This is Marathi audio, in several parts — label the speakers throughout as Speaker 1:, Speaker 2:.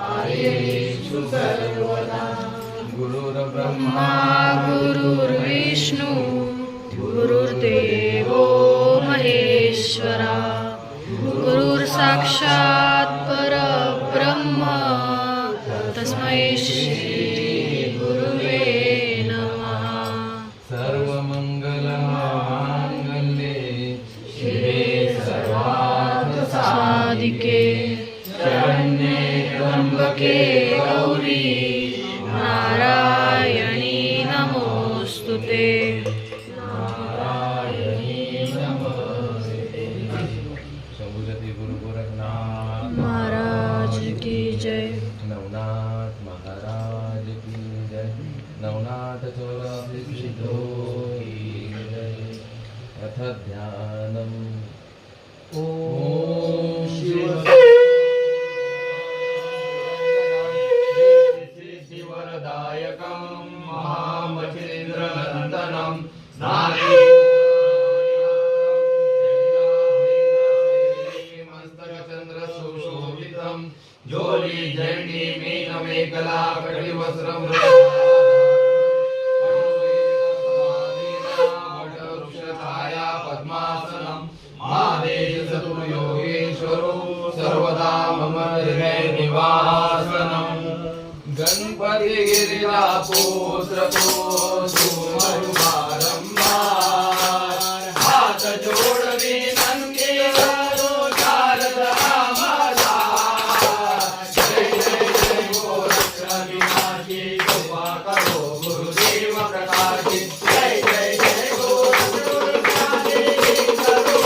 Speaker 1: कार्येषु सर्वदा
Speaker 2: गुरुर्ब्रह्मा
Speaker 1: गुरुर्विष्णू गुरुर्देवो महेश्वरा गुरुर्साक्षात् परब्रह्म तस्मै श्री गुरुवे नमः।
Speaker 2: सर्वमंगलमांगल्ये शिवे
Speaker 1: साधिके शरण्ये त्र्यंबके गौरी नारायणी नमोस्तुते।
Speaker 2: शंभुजती गुरु गोरखनाथ
Speaker 1: महाराज की जय।
Speaker 2: नवनाथ महाराज की जय। नवनाथ चौरासिद्धो की जय। अथ ध्यानम् ओम शिव
Speaker 3: सिद्धिवरदायकं महामचेन्द्रनन्दनं मस्तकचन्द्रसुशोभितं ज्योतिजण्डीमेघमेखला कटिवस्त्रं वटवृक्षछाया पद्मासनं महादेशतुर्योगेश्वरो सर्वदा मम हृदये निवासनम्। गणपति गिरिरापोत्रतो बारंबार हाथ जोड़ विनंती करो शारद रामदास। जय जय जय गोरक्षनाथी कृपा करो गुरुदेव प्रकाशी। जय जय जय गोरक्षनाथी करो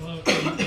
Speaker 3: मग